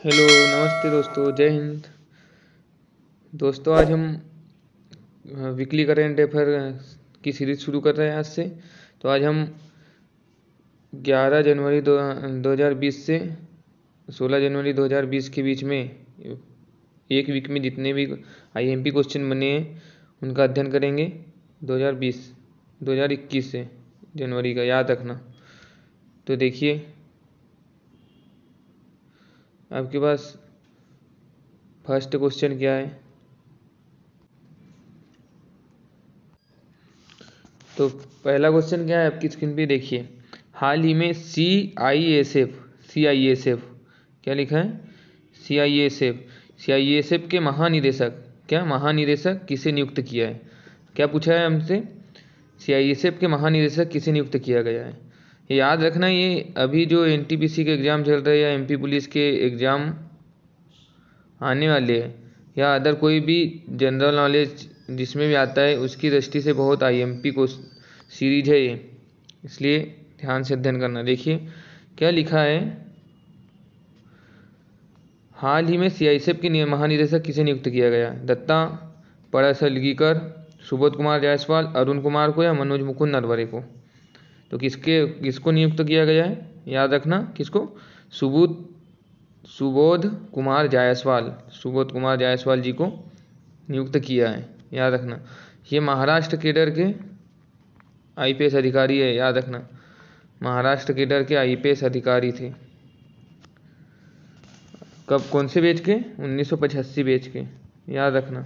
Hello, नमस्ते दोस्तों, जय हिंद। दोस्तों आज हम वीकली करेंट अफेयर की सीरीज शुरू कर रहे हैं आज से। तो आज हम 11 जनवरी 2020 से 16 जनवरी 2020 के बीच में एक वीक में जितने भी आईएमपी क्वेश्चन बने हैं उनका अध्ययन करेंगे। 2021 से जनवरी का याद रखना। तो देखिए आपके पास फर्स्ट क्वेश्चन क्या है। तो पहला क्वेश्चन क्या है आपकी स्क्रीन पे देखिए। हाल ही में सीआईएसएफ क्या लिखा है, सीआईएसएफ के महानिदेशक किसे नियुक्त किया है। क्या पूछा है हमसे, सीआईएसएफ के महानिदेशक किसे नियुक्त किया गया है। ये याद रखना, ये अभी जो एनटीपीसी के एग्ज़ाम चल रहे हैं या एमपी पुलिस के एग्ज़ाम आने वाले हैं या अदर कोई भी जनरल नॉलेज जिसमें भी आता है उसकी दृष्टि से बहुत आईएमपी को सीरीज है ये, इसलिए ध्यान से अध्ययन करना। देखिए क्या लिखा है, हाल ही में सीआईएसएफ के महानिदेशक किसे नियुक्त किया गया। दत्ता पड़सलगीकर, सुबोध कुमार जायसवाल, अरुण कुमार को या मनोज मुकुंद नरवरे को। तो किसको नियुक्त किया गया है, याद रखना किसको, सुबोध कुमार जायसवाल जी को नियुक्त किया है, याद रखना। ये महाराष्ट्र केडर के आईपीएस अधिकारी है, याद रखना, महाराष्ट्र केडर के आईपीएस अधिकारी थे। कब, कौन से बैच के, 1985 बैच के, याद रखना।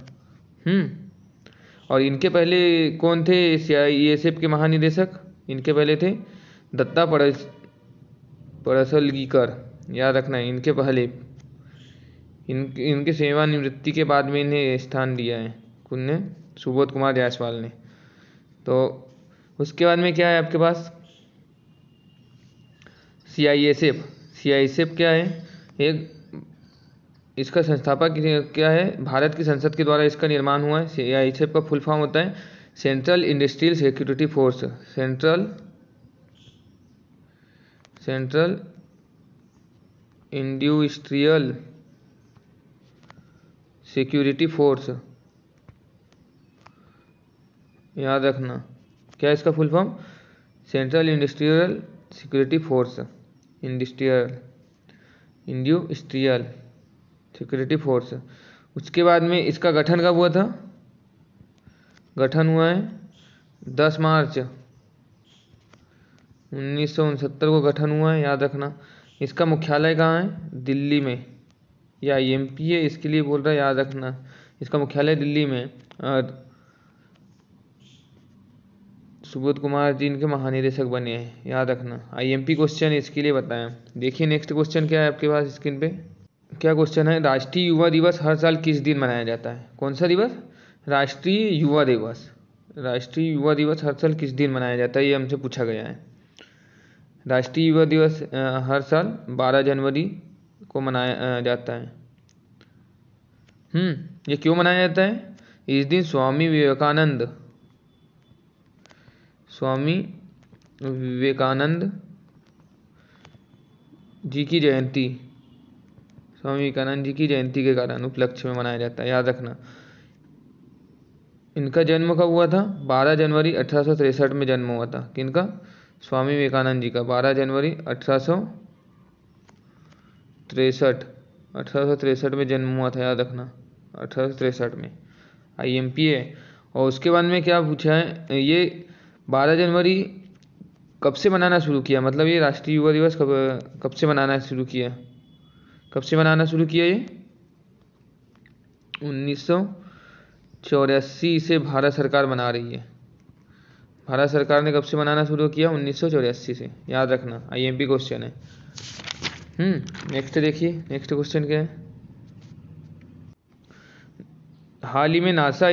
और इनके पहले कौन थे सीआईएसएफ के महानिदेशक, इनके पहले थे दत्ता पड़सलगीकर, याद रखना। इनके पहले इनके सेवानिवृत्ति के बाद में इन्हें स्थान दिया है कौन ने, सुबोध कुमार जायसवाल ने। तो उसके बाद में क्या है आपके पास, सीआईएसएफ क्या है, एक इसका संस्थापक क्या है, भारत की संसद के द्वारा इसका निर्माण हुआ है। सीआईएसएफ का फुल फॉर्म होता है central industrial security force, central industrial security force, याद रखना। क्या इसका full form, central industrial security force, industrial security force. उसके बाद में इसका गठन कब हुआ था, गठन हुआ है 10 मार्च 1969 को गठन हुआ है, याद रखना। इसका मुख्यालय कहाँ है, दिल्ली में, या एमपी है इसके लिए बोल रहा है, याद रखना। इसका मुख्यालय दिल्ली में। और सुबोध कुमार जी इनके महानिदेशक बने हैं, याद रखना। आईएमपी क्वेश्चन इसके लिए बताएं। देखिए नेक्स्ट क्वेश्चन क्या है आपके पास स्क्रीन पे, क्या क्वेश्चन है, राष्ट्रीय युवा दिवस हर साल किस दिन मनाया जाता है। कौन सा दिवस, राष्ट्रीय युवा दिवस हर साल किस दिन मनाया जाता है, ये हमसे पूछा गया है। राष्ट्रीय युवा दिवस हर साल 12 जनवरी को मनाया जाता है। ये क्यों मनाया जाता है, इस दिन स्वामी विवेकानंद जी की जयंती, स्वामी विवेकानंद जी की जयंती के कारण उपलक्ष्य में मनाया जाता है, याद रखना। इनका जन्म कब हुआ था, 12 जनवरी 1863 में जन्म हुआ था। किनका, स्वामी विवेकानंद जी का 12 जनवरी 1863 में जन्म हुआ था, याद रखना, 1863 में। आईएमपी है। और उसके बाद में क्या पूछा है, ये 12 जनवरी कब से मनाना शुरू किया, मतलब ये राष्ट्रीय युवा दिवस कब से मनाना शुरू किया, ये 1984 से भारत सरकार मना रही है। भारत सरकार ने कब से मनाना शुरू किया, 1984 से, याद रखना। आईएमपी क्वेश्चन है। नेक्स्ट देखिए, नेक्स्ट क्वेश्चन क्या है, हाल ही में नासा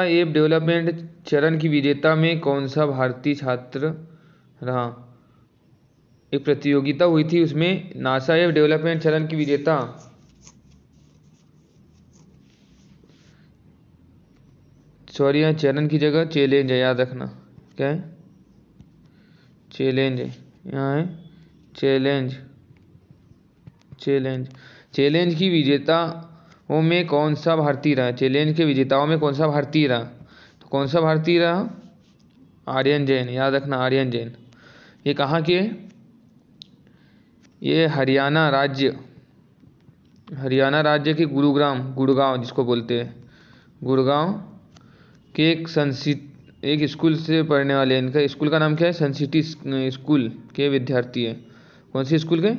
ऐप डेवलपमेंट चरण की विजेता में कौन सा भारतीय छात्र रहा। एक प्रतियोगिता हुई थी, उसमें नासा ऐप डेवलपमेंट चरण की विजेता यहाँ चरण की जगह चैलेंज है, याद रखना। क्या है, चैलेंज है, यहाँ है चैलेंज। चैलेंज चैलेंज की विजेताओं में कौन सा भारतीय रहा? चैलेंज के विजेताओं में कौन सा भारतीय रहा? तो कौन सा भारतीय रहा? आर्यन जैन, याद रखना आर्यन जैन। ये कहाँ के? ये हरियाणा राज्य के गुड़गांव जिसको बोलते हैं, गुड़गांव के एक स्कूल से पढ़ने वाले, इनका स्कूल का नाम क्या है? सन सिटी स्कूल के विद्यार्थी है। कौन सी स्कूल के?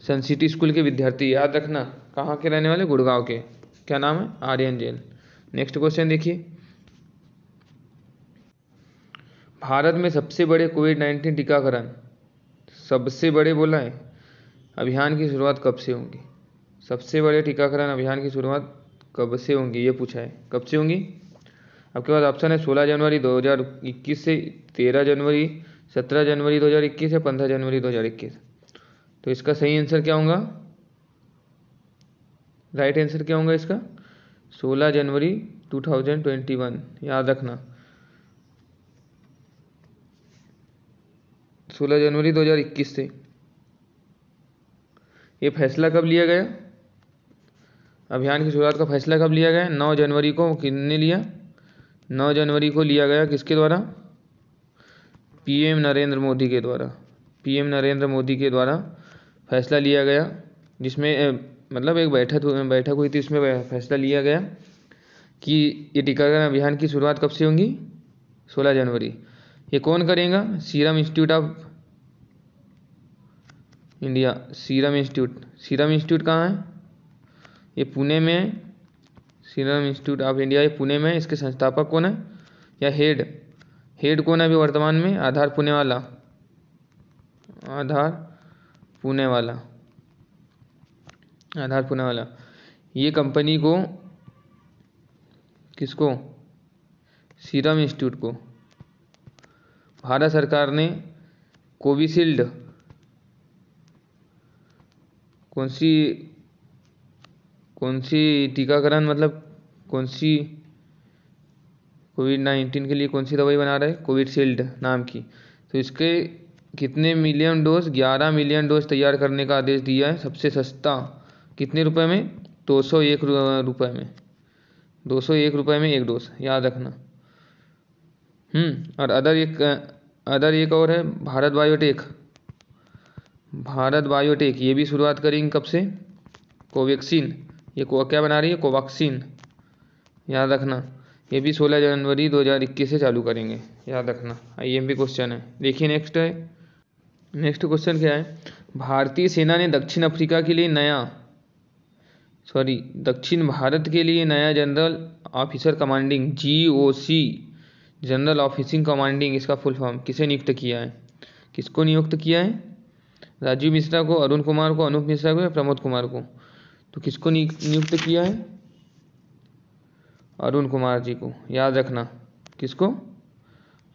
सन सिटी स्कूल के विद्यार्थी, याद रखना। कहाँ के रहने वाले? गुड़गांव के। क्या नाम है? आर्यन जैन। नेक्स्ट क्वेश्चन देखिए, भारत में सबसे बड़े कोविड-19 टीकाकरण, सबसे बड़े बोला है, अभियान की शुरुआत कब से होगी? सबसे बड़े टीकाकरण अभियान की शुरुआत कब से होंगी, ये पूछा है। कब से होंगी? आपके पास ऑप्शन है 16 जनवरी 2021 से, 13 जनवरी, 17 जनवरी 2021 या 15 जनवरी 2021। तो इसका सही आंसर क्या होगा? राइट आंसर क्या होगा इसका? 16 जनवरी 2021, याद रखना। 16 जनवरी 2021 से। ये फैसला कब लिया गया? अभियान की शुरुआत का फैसला कब लिया गया? 9 जनवरी को। किसने लिया? 9 जनवरी को लिया गया। किसके द्वारा? पीएम नरेंद्र मोदी के द्वारा। पीएम नरेंद्र मोदी के द्वारा फैसला लिया गया, जिसमें मतलब एक बैठक हुई थी, इसमें फैसला लिया गया कि ये टीकाकरण अभियान की शुरुआत कब से होंगी? 16 जनवरी। ये कौन करेगा? Serum institute of India. Serum institute कहाँ है? ये पुणे में है। सीरम इंस्टीट्यूट ऑफ इंडिया ये पुणे में है। इसके संस्थापक कौन है या हेड कौन है अभी वर्तमान में? आधार पुणे वाला। ये कंपनी को, किसको? सीरम इंस्टीट्यूट को भारत सरकार ने कोविशील्ड, कौन सी टीकाकरण, मतलब कौन सी कोविड-19 के लिए कौन सी दवाई बना रहा है? कोविशील्ड नाम की। तो इसके कितने मिलियन डोज? 11 मिलियन डोज तैयार करने का आदेश दिया है। सबसे सस्ता कितने रुपए में? 201 रुपये में। 201 रुपये में एक डोज, याद रखना। और अदर एक और है, भारत बायोटेक। ये भी शुरुआत करेंगे कब से? कोवैक्सीन। ये क्या बना रही है? कोवैक्सीन, याद रखना। ये भी 16 जनवरी 2021 से चालू करेंगे, याद रखना। आईएमपी क्वेश्चन है। देखिए नेक्स्ट क्वेश्चन क्या है? भारतीय सेना ने दक्षिण भारत के लिए नया general officer commanding, GOC, general officing commanding, इसका फुल फॉर्म किसे नियुक्त किया है? किसको नियुक्त किया है? राजीव मिश्रा को, अरुण कुमार को, अनूप मिश्रा को या प्रमोद कुमार को? तो किसको नियुक्त किया है? अरुण कुमार जी को, याद रखना। किसको?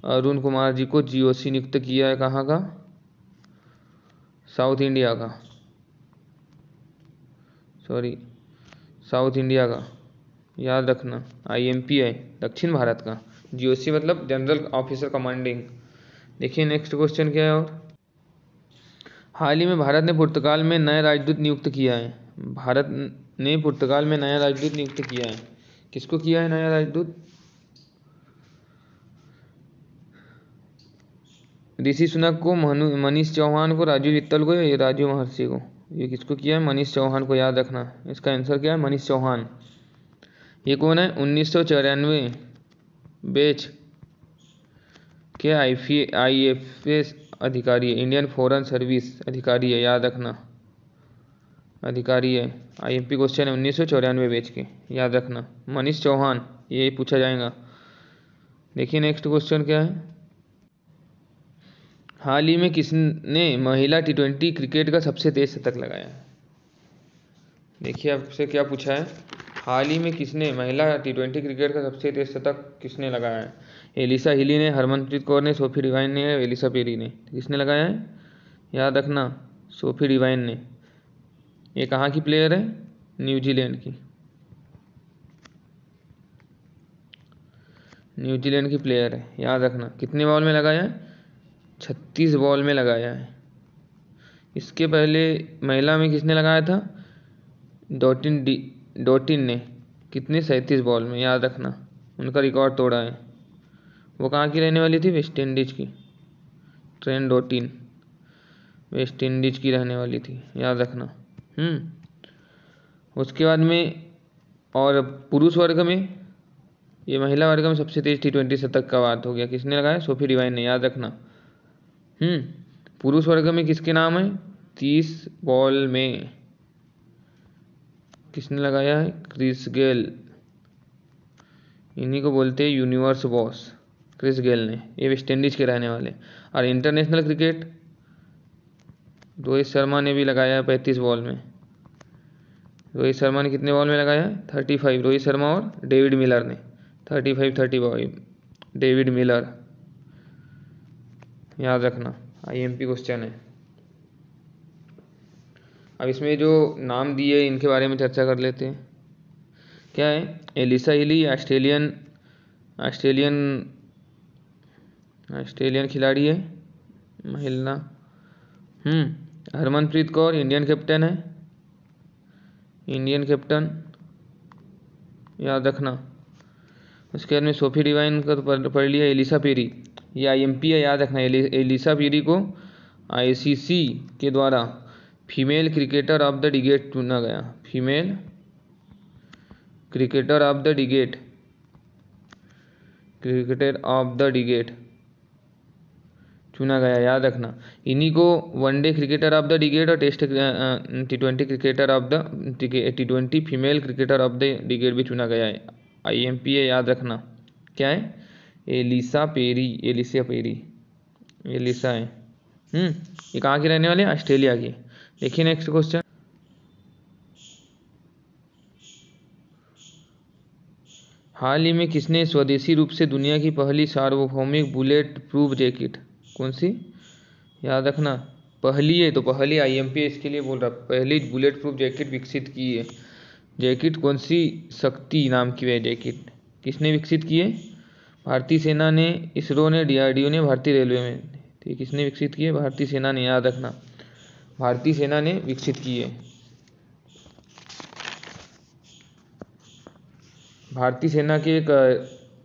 अरुण कुमार जी को GOC नियुक्त किया है। कहाँ का? साउथ इंडिया का, याद रखना। IMP है दक्षिण भारत का। GOC मतलब जनरल ऑफिसर कमांडिंग। देखिए नेक्स्ट क्वेश्चन क्या है। और हाल ही में भारत ने पुर्तगाल में नया राजदूत नियुक्त किया है। किसको किया है नया राजदूत? ऋषि सुनक को, मनीष चौहान को, राजीव मित्तल को या राजीव महर्षि को? ये किसको किया है? मनीष चौहान को, याद रखना। इसका आंसर क्या है? मनीष चौहान। ये कौन है? 1994 बैच के IFS अधिकारी है, इंडियन फॉरेन सर्विस अधिकारी है, याद रखना। अधिकारी है। IMP क्वेश्चन है 1994 बैच के, याद रखना। मनीष चौहान, ये पूछा जाएगा। देखिए नेक्स्ट क्वेश्चन क्या है। हाल ही में किसने महिला T20 क्रिकेट का सबसे तेज शतक लगाया? देखिए आपसे क्या पूछा है। हाल ही में किसने महिला T20 क्रिकेट का सबसे तेज शतक किसने लगाया है? एलिसा हिली ने, हरमनप्रीत कौर ने, सोफी डिवाइन ने, एलिसा पेरी ने? किसने लगाया है? याद रखना, सोफी डिवाइन ने। ये कहाँ की प्लेयर है? न्यूजीलैंड की प्लेयर है, याद रखना। कितने बॉल में लगाया है? 36 बॉल में लगाया है। इसके पहले महिला में किसने लगाया था? डॉटिन ने कितने 37 बॉल में, याद रखना, उनका रिकॉर्ड तोड़ा है। वो कहाँ की रहने वाली थी? वेस्ट इंडीज की। ट्रेंट डॉटिन वेस्ट इंडीज की रहने वाली थी, याद रखना। उसके बाद में और पुरुष वर्ग में, ये महिला वर्ग में सबसे तेज T20 शतक का बात हो गया, किसने लगाया? सोफी डिवाइन ने, याद रखना। पुरुष वर्ग में किसके नाम है? 30 बॉल में किसने लगाया है? Chris Gayle. इन्हीं को बोलते हैं यूनिवर्स बॉस, क्रिस गेल ने। ये वेस्ट इंडीज के रहने वाले। और इंटरनेशनल क्रिकेट, रोहित शर्मा ने भी लगाया 35 बॉल में। रोहित शर्मा ने कितने बॉल में लगाया? 35। रोहित शर्मा और डेविड मिलर ने 35 डेविड मिलर, याद रखना। IMP क्वेश्चन है। अब इसमें जो नाम दिए इनके बारे में चर्चा कर लेते हैं। क्या है? एलिसा हिली ऑस्ट्रेलियन खिलाड़ी है, महिला। हरमनप्रीत कौर इंडियन कैप्टन है, याद रखना। उसके बाद में सोफी डिवाइन का तो पढ़ लिया। एलिसा पेरी, ये IMP है, याद रखना। एलिसा पेरी को ICC के द्वारा female cricketer of the decade चुना गया। Female cricketer of the decade चुना गया, याद रखना। इन्हीं को one day cricketer of the decade और test T20 cricketer of the T20 female cricketer of the decade भी चुना गया है। IMP है, याद रखना। क्या है? एलिसा है। ये कहाँ के रहने वाले? ऑस्ट्रेलिया की। देखिए नेक्स्ट क्वेश्चन। हाल ही में किसने स्वदेशी रूप से दुनिया की पहली सार्वभौमिक बुलेट प्रूफ जैकेट, कौन सी, याद रखना, पहली है तो पहली IMP इसके लिए बोल रहा, पहली बुलेट प्रूफ जैकेट विकसित की है। जैकेट कौन सी? शक्ति नाम की वह जैकेट किसने विकसित की है? भारतीय सेना ने, इसरो ने, DRDO ने, भारतीय रेलवे में। ठीक, किसने विकसित की है? भारतीय सेना ने, याद रखना। भारतीय सेना ने विकसित की है। भारतीय सेना के एक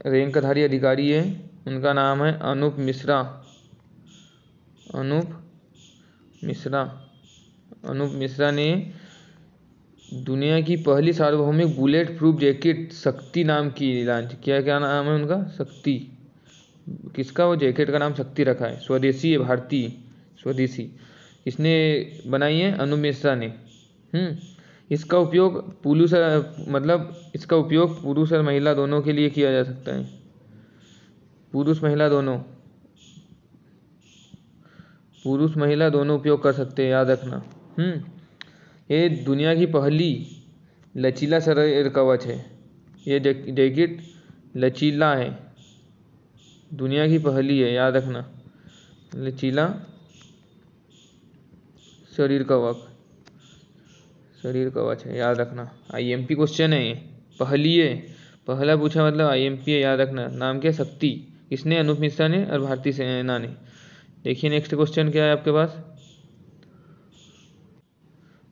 रैंकधारी अधिकारी है, उनका नाम है अनूप मिश्रा। अनूप मिश्रा ने दुनिया की पहली सार्वभौमिक बुलेट प्रूफ जैकेट शक्ति नाम की लॉन्च किया। क्या नाम है उनका? शक्ति। किसका? वो जैकेट का नाम शक्ति रखा है। स्वदेशी है, भारतीय स्वदेशी। किसने बनाई है? अनूप मिश्रा ने। इसका उपयोग पुरुष और महिला दोनों के लिए किया जा सकता है। पुरुष महिला दोनों उपयोग कर सकते हैं, याद रखना। ये दुनिया की पहली लचीला शरीर कवच है। ये जैकेट लचीला है, दुनिया की पहली है, याद रखना। लचीला शरीर कवच है, याद रखना। IMP क्वेश्चन है ये। पहली है, पहला पूछा मतलब IMP है, याद रखना। नाम क्या? शक्ति। किसने? अनूप मिश्रा ने और भारतीय सेना ने। देखिए नेक्स्ट क्वेश्चन क्या है आपके पास।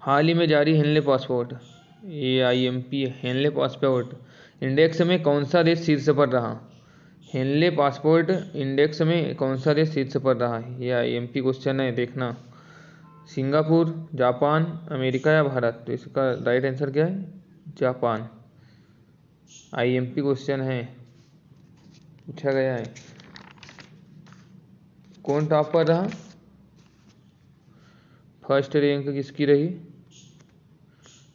हाल ही में जारी हेनले पासपोर्ट, ये IMP है। हेनले पासपोर्ट इंडेक्स में कौन सा देश शीर्ष पर रहा? हेनले पासपोर्ट इंडेक्स में कौन सा देश शीर्ष पर रहा है? ये IMP क्वेश्चन है, देखना। सिंगापुर, जापान, अमेरिका या भारत? तो इसका राइट आंसर क्या है? जापान। IMP क्वेश्चन है, पूछा गया है। कौन टॉप पर रहा? फर्स्ट रैंक किसकी रही?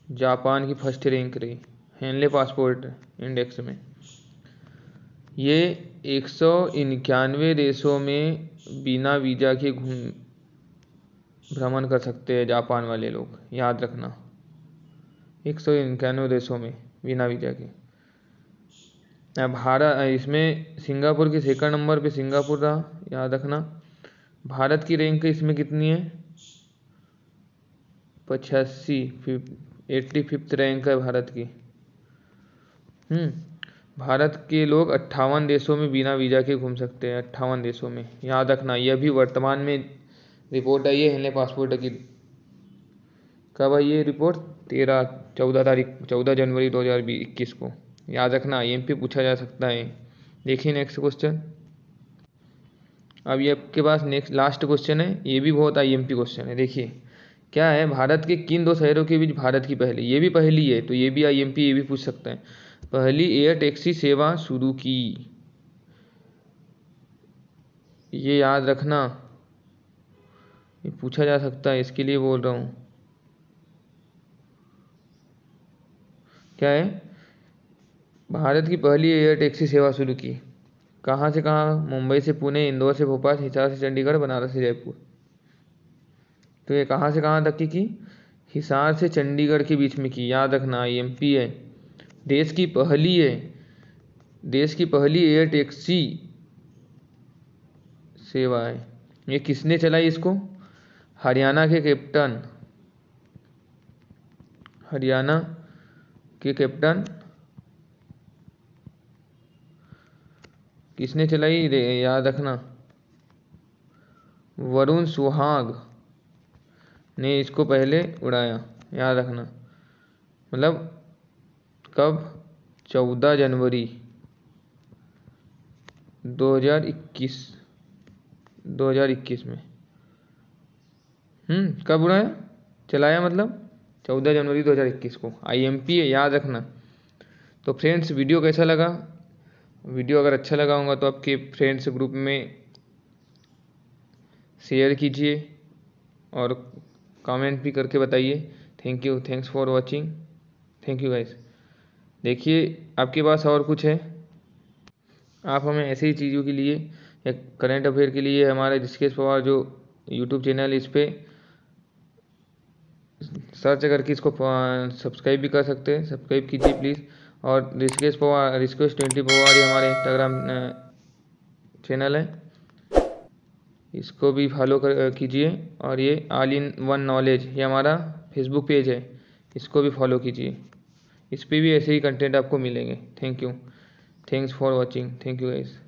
जापान की फर्स्ट रैंक रही हेनले पासपोर्ट इंडेक्स में। ये 191 देशों में बिना वीज़ा के भ्रमण कर सकते हैं जापान वाले लोग, याद रखना। 191 देशों में बिना वीज़ा के। भारत इसमें सिंगापुर के सेकंड नंबर पे सिंगापुर रहा, याद रखना। भारत की रैंक इसमें कितनी है? 85 रैंक है भारत की। भारत के लोग 58 देशों में बिना वीज़ा के घूम सकते हैं, 58 देशों में, याद रखना। यह भी वर्तमान में रिपोर्ट आई है हेनले पासपोर्ट की। कब आई ये रिपोर्ट? 14 जनवरी 2021 को। याद रखना, IMP पूछा जा सकता है। देखिए नेक्स्ट क्वेश्चन। अब ये आपके पास नेक्स्ट लास्ट क्वेश्चन है, ये भी बहुत IMP क्वेश्चन है। देखिए क्या है, भारत के किन 2 शहरों के बीच भारत की पहली, ये भी पहली है तो ये भी IMP, ये भी पूछ सकते हैं, पहली एयर टैक्सी सेवा शुरू की। ये याद रखना, ये पूछा जा सकता है, इसके लिए बोल रहा हूँ। क्या है, भारत की पहली एयर टैक्सी सेवा शुरू की। कहाँ से कहाँ? मुंबई से पुणे, इंदौर से भोपाल, हिसार से चंडीगढ़, बनारस से जयपुर। तो ये कहाँ से कहाँ तक की? हिसार से चंडीगढ़ के बीच में की। याद रखना, IMP है। देश की पहली एयर टैक्सी सेवा है। ये किसने चलाई इसको? हरियाणा के कैप्टन किसने चलाई? याद रखना, वरुण सुहाग ने इसको पहले उड़ाया। याद रखना, मतलब कब? 14 जनवरी 2021 में। कब उड़ाया? चलाया मतलब 14 जनवरी 2021 को। IMP है, याद रखना। तो फ्रेंड्स, वीडियो कैसा लगा? वीडियो अगर अच्छा लगा होगा तो आपके फ्रेंड्स ग्रुप में शेयर कीजिए और कमेंट भी करके बताइए। Thanks for watching. Thank you guys. देखिए आपके पास और कुछ है, आप हमें ऐसी ही चीज़ों के लिए या करंट अफेयर के लिए हमारे ऋषिकेश पवार जो यूट्यूब चैनल, इस पर सर्च करके इसको सब्सक्राइब भी कर सकते हैं। सब्सक्राइब कीजिए प्लीज़। और ऋषिकेश 20 पवार ये हमारे इंस्टाग्राम चैनल है, इसको भी फॉलो कीजिए। और ये ऑल इन वन नॉलेज, ये हमारा फेसबुक पेज है, इसको भी फॉलो कीजिए। इस पर भी ऐसे ही कंटेंट आपको मिलेंगे। Thanks for watching. Thank you guys.